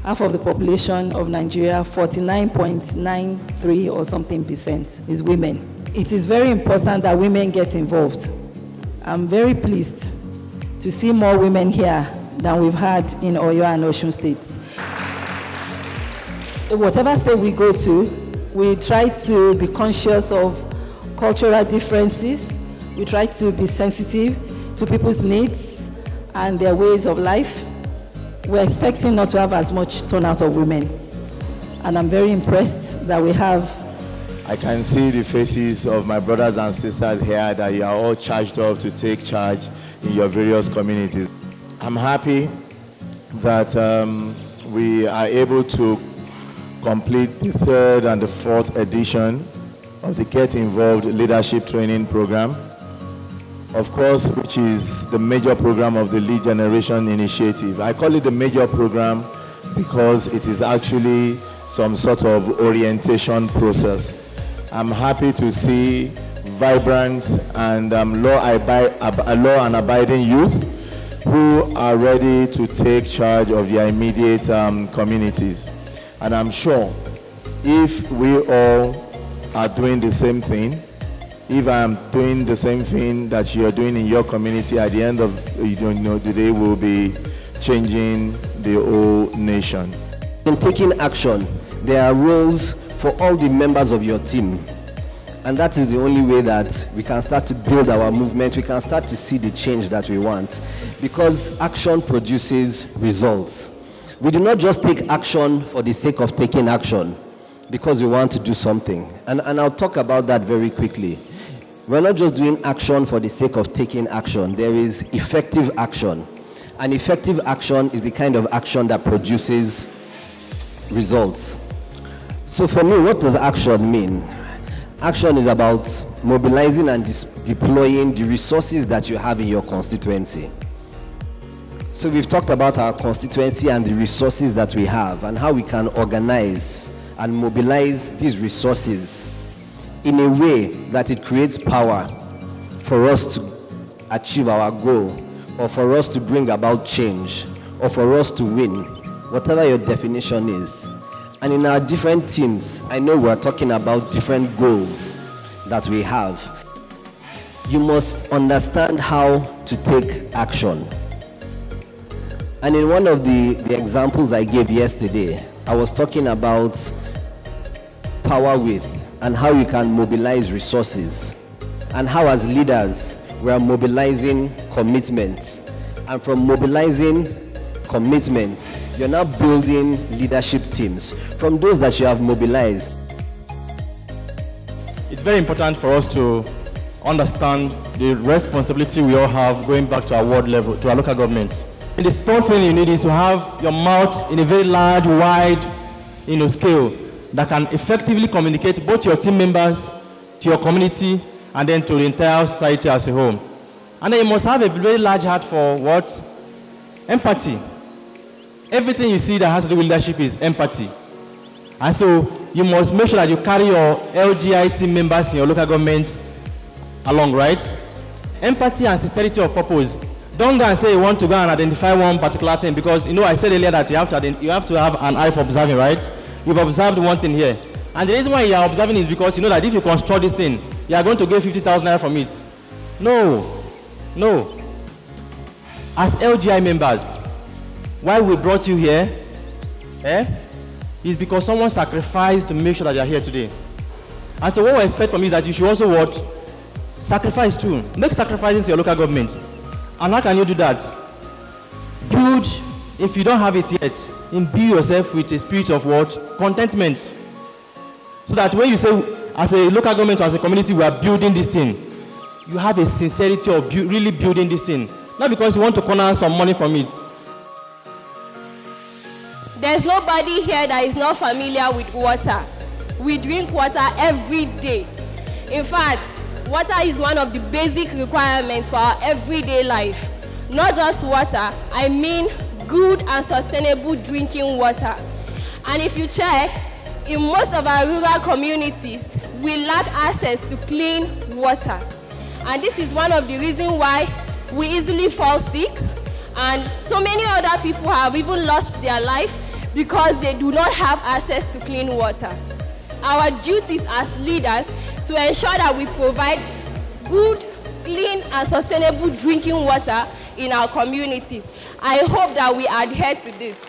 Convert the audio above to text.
half of the population of Nigeria, 49.93 or something percent, is women. It is very important that women get involved. I'm very pleased to see more women here than we've had in Oyo and Osun states. Whatever state we go to, we try to be conscious of cultural differences. We try to be sensitive to people's needs and their ways of life. We're expecting not to have as much turnout of women. And I'm very impressed that we have. I can see the faces of my brothers and sisters here that you are all charged up to take charge in your various communities. I'm happy that we are able to complete the 3rd and the 4th edition of the Get Involved Leadership Training Program, of course, which is the major program of the Lead Generation Initiative. I call it the major program because it is actually some sort of orientation process. I'm happy to see vibrant and law and abiding youth who are ready to take charge of their immediate communities. And I'm sure if we all are doing the same thing, if I'm doing the same thing that you're doing in your community, at the end of the day, we'll be changing the whole nation. In taking action, there are roles for all the members of your team. And that is the only way that we can start to build our movement. We can start to see the change that we want. Because action produces results. We do not just take action for the sake of taking action, because we want to do something. And I'll talk about that very quickly. We're not just doing action for the sake of taking action. There is effective action. And effective action is the kind of action that produces results. So for me, what does action mean? Action is about mobilizing and deploying the resources that you have in your constituency. So we've talked about our constituency and the resources that we have and how we can organize and mobilize these resources in a way that it creates power for us to achieve our goal, or for us to bring about change, or for us to win, whatever your definition is. And in our different teams, I know we're talking about different goals that we have. You must understand how to take action. And in one of the examples I gave yesterday, I was talking about power with and how you can mobilize resources, and how as leaders we are mobilizing commitment. And from mobilizing commitment, you're now building leadership teams from those that you have mobilized. It's very important for us to understand the responsibility we all have going back to our ward level, to our local government. And the third thing you need is to have your mouth in a very large, wide, scale that can effectively communicate both to your team members, to your community, and then to the entire society as a whole. And then you must have a very large heart for what? Empathy. Everything you see that has to do with leadership is empathy. And so you must make sure that you carry your LGI team members in your local government along, right? Empathy and sincerity of purpose. Don't go and say you want to go and identify one particular thing, because I said earlier that you have to have an eye for observing, right? You've observed one thing here. And the reason why you are observing is because you know that if you construct this thing, you are going to get 50,000 naira from it. No. As LGI members, why we brought you here is because someone sacrificed to make sure that you are here today. And so what we expect from you is that you should also what? Sacrifice too. Make sacrifices in your local government. And how can you do that? Build, if you don't have it yet, imbue yourself with a spirit of what? Contentment. So that when you say, as a local government or as a community, we are building this thing, you have a sincerity of really building this thing. Not because you want to corner some money from it. There's nobody here that is not familiar with water. We drink water every day. In fact, water is one of the basic requirements for our everyday life. Not just water, I mean good and sustainable drinking water. And if you check, in most of our rural communities, we lack access to clean water. And this is one of the reasons why we easily fall sick, and so many other people have even lost their life because they do not have access to clean water. Our duties as leaders to ensure that we provide good, clean, and sustainable drinking water in our communities. I hope that we adhere to this.